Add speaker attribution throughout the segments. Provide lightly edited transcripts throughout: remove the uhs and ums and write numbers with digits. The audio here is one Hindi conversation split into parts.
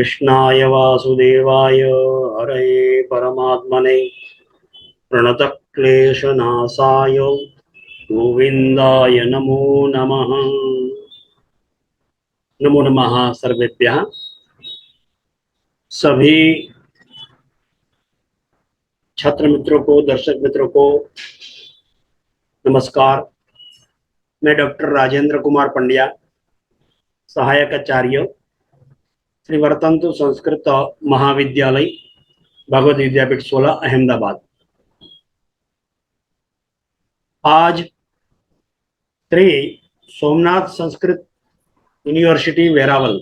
Speaker 1: कृष्णाय वासुदेवाय हरये परमात्मने प्रणतक्लेशनाशाय गोविंदाय नमो नमः। नमो नमः सर्वेभ्यः। सभी छात्र मित्रों को, दर्शक मित्रों को नमस्कार। मैं डॉक्टर राजेंद्र कुमार पंड्या, सहायक आचार्य, श्री वर्तंतु संस्कृत महाविद्यालय, भगवत विद्यापीठ 16, अहमदाबाद। आज श्री सोमनाथ संस्कृत यूनिवर्सिटी वेरावल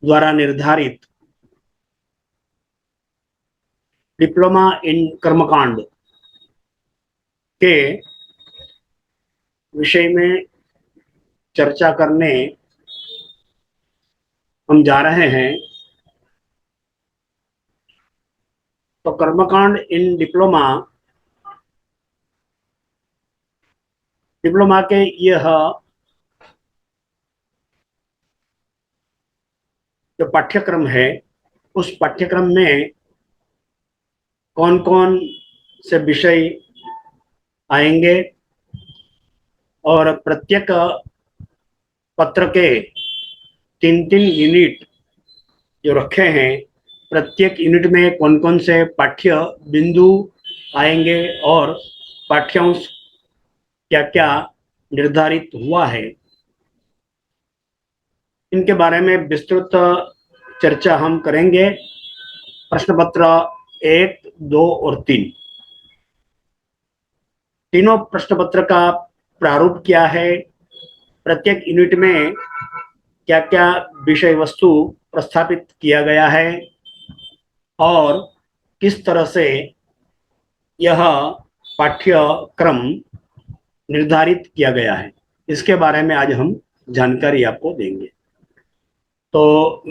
Speaker 1: द्वारा निर्धारित डिप्लोमा इन कर्मकांड के विषय में चर्चा करने हम जा रहे हैं। तो कर्मकांड इन डिप्लोमा के यह जो पाठ्यक्रम है, उस पाठ्यक्रम में कौन कौन से विषय आएंगे और प्रत्येक पत्र के 3-3 यूनिट जो रखे हैं, प्रत्येक यूनिट में कौन कौन से पाठ्य बिंदु आएंगे और पाठ्यांश क्या क्या निर्धारित हुआ है, इनके बारे में विस्तृत चर्चा हम करेंगे। प्रश्न पत्र 1, 2 और 3 तीनों प्रश्न पत्र का प्रारूप क्या है, प्रत्येक यूनिट में क्या क्या विषय वस्तु प्रस्थापित किया गया है और किस तरह से यह पाठ्यक्रम निर्धारित किया गया है, इसके बारे में आज हम जानकारी आपको देंगे। तो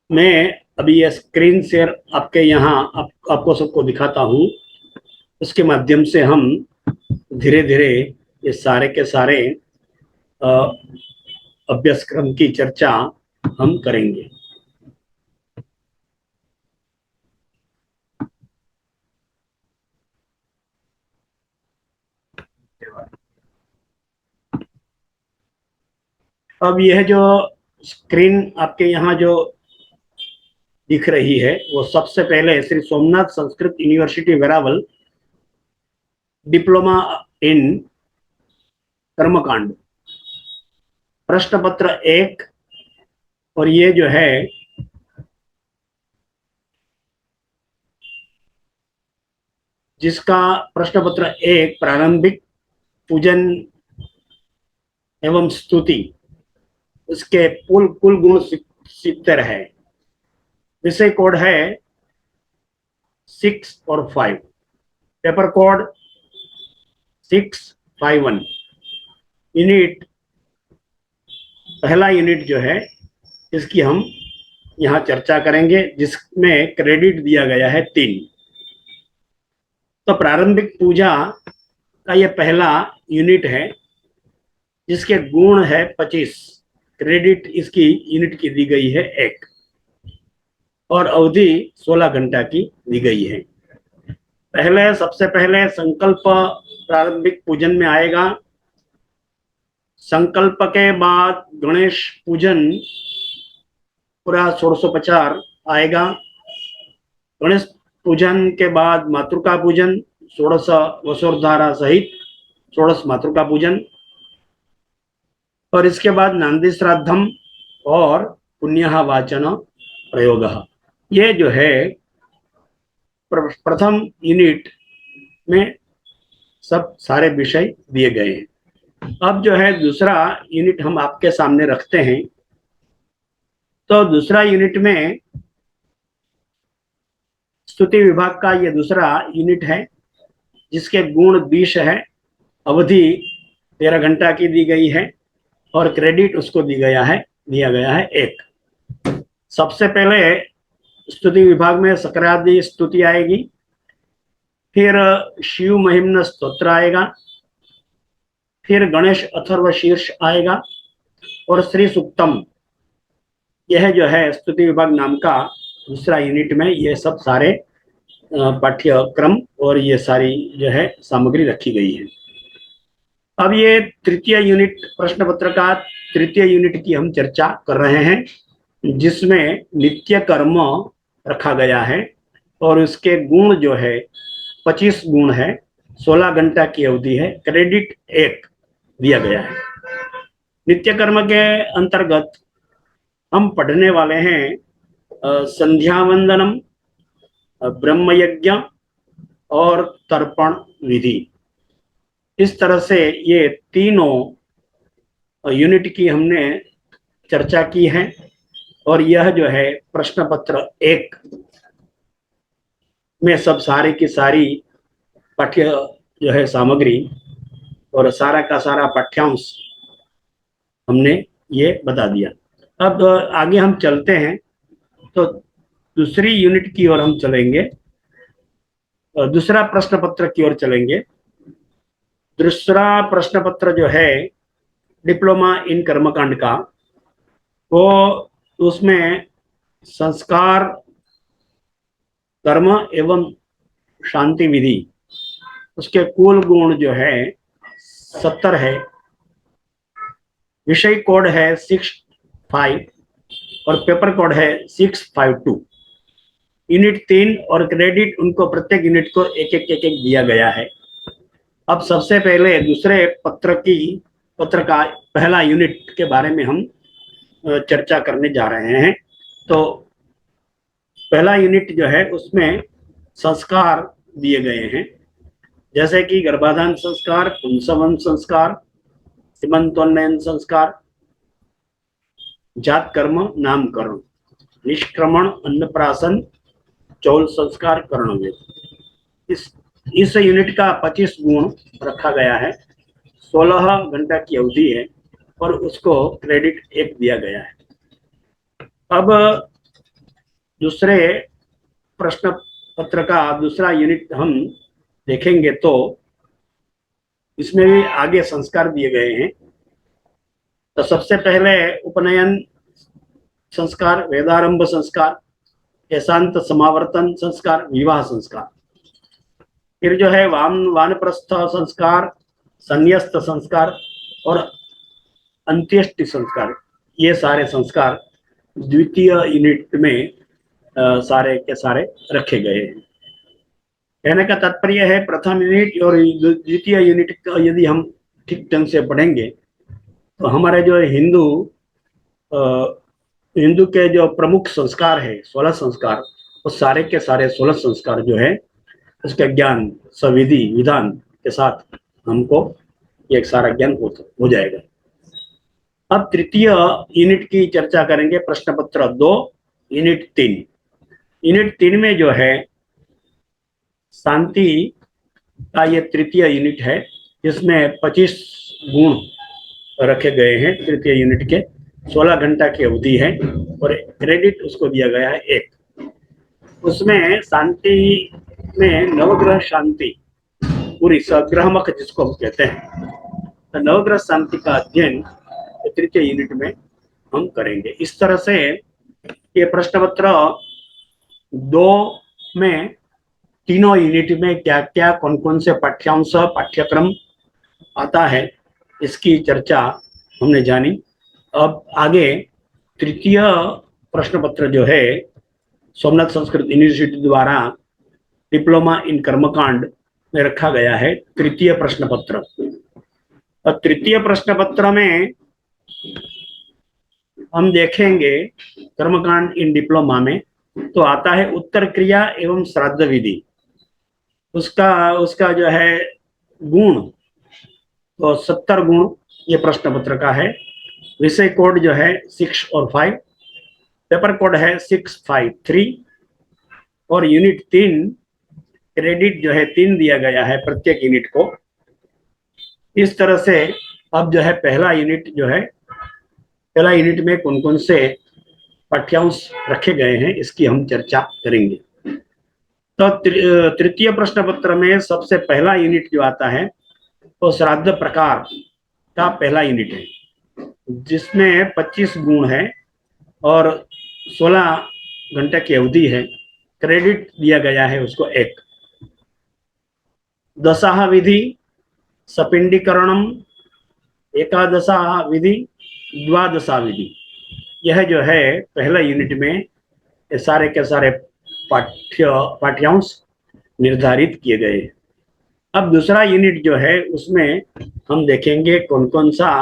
Speaker 1: मैं अभी यह स्क्रीन शेयर आपके यहाँ आपको सबको दिखाता हूँ। उसके माध्यम से हम धीरे धीरे ये सारे के सारे अभ्यासक्रम की चर्चा हम करेंगे। अब यह जो स्क्रीन आपके यहाँ जो दिख रही है, वो सबसे पहले Shri Somnath Sanskrit university Veraval diploma in कर्मकांड प्रश्न पत्र 1, और ये जो है जिसका प्रश्न पत्र 1 प्रारंभिक पूजन एवं स्तुति, उसके कुल गुण 70 है। विषय कोड है 6 और 5, पेपर कोड 651। यूनिट पहला यूनिट जो है इसकी हम यहाँ चर्चा करेंगे, जिसमें क्रेडिट दिया गया है 3। तो प्रारंभिक पूजा का यह पहला यूनिट है, जिसके गुण है 25। क्रेडिट इसकी यूनिट की दी गई है 1 और अवधि 16 घंटा की दी गई है। सबसे पहले संकल्प प्रारंभिक पूजन में आएगा। संकल्प के बाद गणेश पूजन पूरा 1650 आएगा। गणेश पूजन के बाद मातृका पूजन 16 वसुर्धारा सहित 16 मातृका पूजन, और इसके बाद नांदी श्राद्धम और पुण्यः वाचन प्रयोग। ये जो है प्रथम यूनिट में सब सारे विषय दिए गए हैं। अब जो है दूसरा यूनिट हम आपके सामने रखते हैं। तो दूसरा यूनिट में स्तुति विभाग का ये दूसरा यूनिट है, जिसके गुण 20 है, अवधि 13 घंटा की दी गई है और क्रेडिट उसको दिया गया है 1। सबसे पहले स्तुति विभाग में सकरादि स्तुति आएगी, फिर शिव महिम्न स्तोत्र आएगा, फिर गणेश अथर्व शीर्ष आएगा और श्री सूक्तम यह जो है स्तुति विभाग नाम का दूसरा यूनिट में ये सब सारे पाठ्यक्रम और ये सारी जो है सामग्री रखी गई है। अब ये तृतीय यूनिट प्रश्न पत्र का तृतीय यूनिट की हम चर्चा कर रहे हैं, जिसमें नित्य कर्म रखा गया है और उसके गुण जो है 25 गुण है, 16 घंटा की अवधि है, क्रेडिट 1 दिया गया है। नित्य कर्म के अंतर्गत हम पढ़ने वाले हैं संध्या वंदनम, ब्रह्म यज्ञ और तर्पण विधि। इस तरह से ये तीनों यूनिट की हमने चर्चा की है और यह जो है प्रश्न पत्र 1 में सब सारी की सारी पाठ्य जो है सामग्री और सारा का सारा पाठ्यांश हमने ये बता दिया। अब आगे हम चलते हैं, तो दूसरी यूनिट की ओर हम चलेंगे, दूसरा प्रश्न पत्र की ओर चलेंगे। दूसरा प्रश्न पत्र जो है डिप्लोमा इन कर्मकांड का, वो उसमें संस्कार, कर्म एवं शांति विधि, उसके कुल गुण जो है 70 है, विषय कोड है 65 और पेपर कोड है 652। यूनिट 3 और क्रेडिट उनको प्रत्येक यूनिट को एक एक दिया गया है। अब सबसे पहले दूसरे पत्र का पहला यूनिट के बारे में हम चर्चा करने जा रहे हैं। तो पहला यूनिट जो है उसमें संस्कार दिए गए हैं, जैसे कि गर्भाधान संस्कार, पुंसवन संस्कार, सीमंतोन्नयन संस्कार, जात कर्म, नामकरण, निष्क्रमण, अन्नप्राशन, चौल संस्कार, कर्णवेद। इस यूनिट का 25 गुण रखा गया है, 16 घंटा की अवधि है और उसको क्रेडिट 1 दिया गया है। अब दूसरे प्रश्न पत्र का दूसरा यूनिट हम देखेंगे तो इसमें भी आगे संस्कार दिए गए हैं। तो सबसे पहले उपनयन संस्कार, वेदारंभ संस्कार, एशांत समावर्तन संस्कार, विवाह संस्कार। फिर जो है वानप्रस्थ संस्कार, संन्यस्त संस्कार और अंत्येष्टि संस्कार। ये सारे संस्कार द्वितीय यूनिट में सारे के सारे रखे गए हैं। कहने का तात्पर्य है प्रथम यूनिट और द्वितीय यूनिट का यदि हम ठीक ढंग से पढ़ेंगे तो हमारे जो हिंदू के जो प्रमुख संस्कार है 16 संस्कार, वो सारे के सारे 16 संस्कार जो है उसका ज्ञान सविधि विधान के साथ हमको एक सारा ज्ञान हो जाएगा। अब तृतीय यूनिट की चर्चा करेंगे, प्रश्न पत्र 2 यूनिट 3। यूनिट 3 में जो है शांति का ये तृतीय यूनिट है, जिसमें 25 गुण रखे गए हैं। तृतीय यूनिट के 16 घंटा की अवधि है और क्रेडिट उसको दिया गया है 1। उसमें शांति में नवग्रह शांति पूरी सग्रहमक जिसको हम कहते हैं, तो नवग्रह शांति का अध्ययन तृतीय यूनिट में हम करेंगे। इस तरह से ये प्रश्न पत्र 2 में तीनों यूनिट में क्या क्या कौन कौन से पाठ्यांश पाठ्यक्रम आता है इसकी चर्चा हमने जानी। अब आगे तृतीय प्रश्न पत्र जो है सोमनाथ संस्कृत यूनिवर्सिटी द्वारा डिप्लोमा इन कर्मकांड में रखा गया है तृतीय प्रश्न पत्र। अब तृतीय प्रश्न पत्र में हम देखेंगे कर्मकांड इन डिप्लोमा में तो आता है उत्तर क्रिया एवं श्राद्ध विधि। उसका जो है गुण तो 70 गुण ये प्रश्न पत्र का है। विषय कोड जो है 6 और 5, पेपर कोड है 653 और यूनिट 3 क्रेडिट जो है 3 दिया गया है प्रत्येक यूनिट को। इस तरह से अब जो है पहला यूनिट में कौन कौन से पाठ्यांश रखे गए हैं इसकी हम चर्चा करेंगे। तो तृतीय प्रश्न पत्र में सबसे पहला यूनिट जो आता है तो श्राद्ध प्रकार का पहला यूनिट है, जिसमें 25 गुण है और 16 घंटे की अवधि है। क्रेडिट दिया गया है उसको 1। दशाह विधि, सपिंडीकरणम, एकादशा विधि, द्वादशा विधि, यह जो है पहला यूनिट में ये सारे के सारे पाठ्यांश निर्धारित किए गए। अब दूसरा यूनिट जो है उसमें हम देखेंगे कौन कौन सा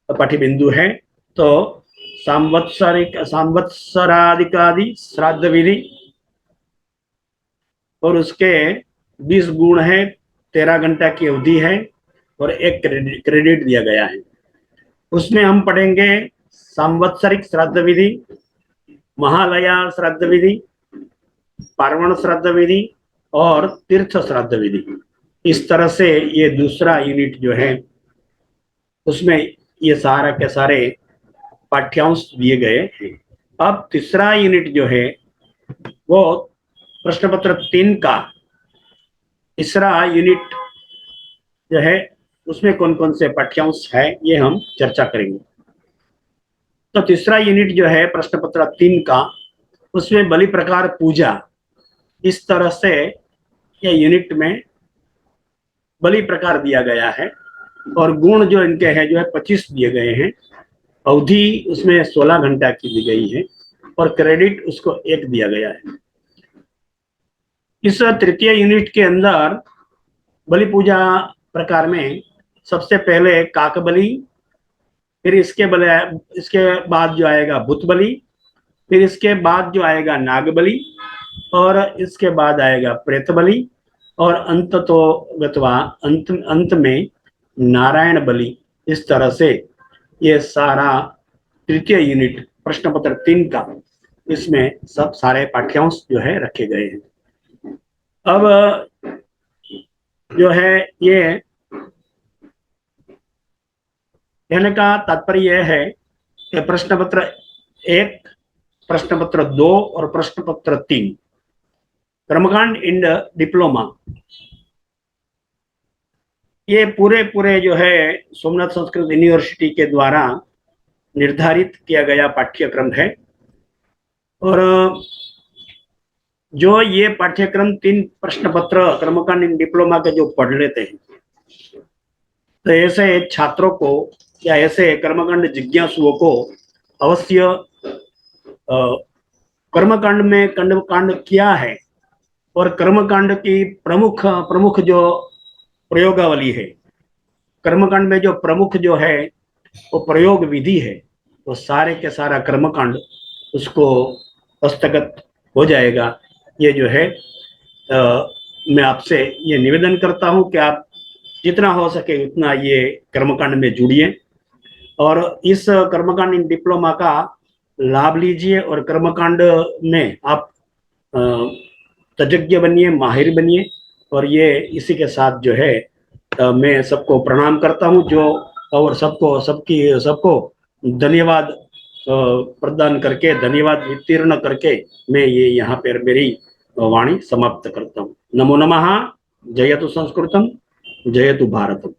Speaker 1: पाठ्य बिंदु है। तो सांवत्सरादिकादि श्राद्ध विधि, और उसके 20 गुण है, 13 घंटा की अवधि है और 1 क्रेडिट दिया गया है। उसमें हम पढ़ेंगे सांवत्सरिक श्राद्ध विधि, महालया श्राद्ध विधि, पार्वण श्राद्ध विधि और तीर्थ श्राद्ध विधि। इस तरह से ये दूसरा यूनिट जो है उसमें ये सारा के सारे पाठ्यांश दिए गए हैं। अब तीसरा यूनिट जो है वो प्रश्न पत्र 3 का तीसरा यूनिट जो है उसमें कौन कौन से पाठ्यांश है ये हम चर्चा करेंगे। तो तीसरा यूनिट जो है प्रश्न पत्र 3 का, उसमें बलि प्रकार पूजा, इस तरह से ये यूनिट में बलि प्रकार दिया गया है और गुण जो इनके हैं जो है 25 दिए गए हैं। अवधि उसमें 16 घंटा की दी गई है और क्रेडिट उसको 1 दिया गया है। इस तृतीय यूनिट के अंदर बलि पूजा प्रकार में सबसे पहले काक बलि, फिर इसके बाद जो आएगा भूत बलि, फिर इसके बाद जो आएगा नाग बलि और इसके बाद आएगा प्रेत बलि और अंत में नारायण बलि। इस तरह से ये सारा तृतीय यूनिट प्रश्न पत्र 3 का, इसमें सब सारे पाठ्यांश जो है रखे गए हैं। अब जो है ये कहने का तात्पर्य यह है कि प्रश्न पत्र 1, प्रश्न पत्र 2 और प्रश्न पत्र 3 कर्मकांड इन डिप्लोमा, ये पूरे जो है सोमनाथ संस्कृत यूनिवर्सिटी के द्वारा निर्धारित किया गया पाठ्यक्रम है। और जो ये पाठ्यक्रम 3 प्रश्न पत्र कर्मकांड इन डिप्लोमा के जो पढ़ लेते हैं, तो ऐसे छात्रों को या ऐसे कर्मकांड जिज्ञासुओं को अवश्य कर्मकांड में कर्मकांड क्या है और कर्मकांड की प्रमुख जो प्रयोगावली है, कर्मकांड में जो प्रमुख जो है वो प्रयोग विधि है, वो सारे के सारा कर्मकांड उसको हस्तगत हो जाएगा। ये जो है मैं आपसे ये निवेदन करता हूं कि आप जितना हो सके उतना ये कर्मकांड में जुड़िए और इस कर्मकांड इन डिप्लोमा का लाभ लीजिए और कर्मकांड में आप तज्ञ बनिए, माहिर बनिए। और ये इसी के साथ जो है मैं सबको प्रणाम करता हूं जो और सबको धन्यवाद प्रदान करके, धन्यवाद वितीर्ण करके मैं ये यहाँ पर मेरी वाणी समाप्त करता हूँ। नमो नमः। जयतु संस्कृतम, जयतु भारतम।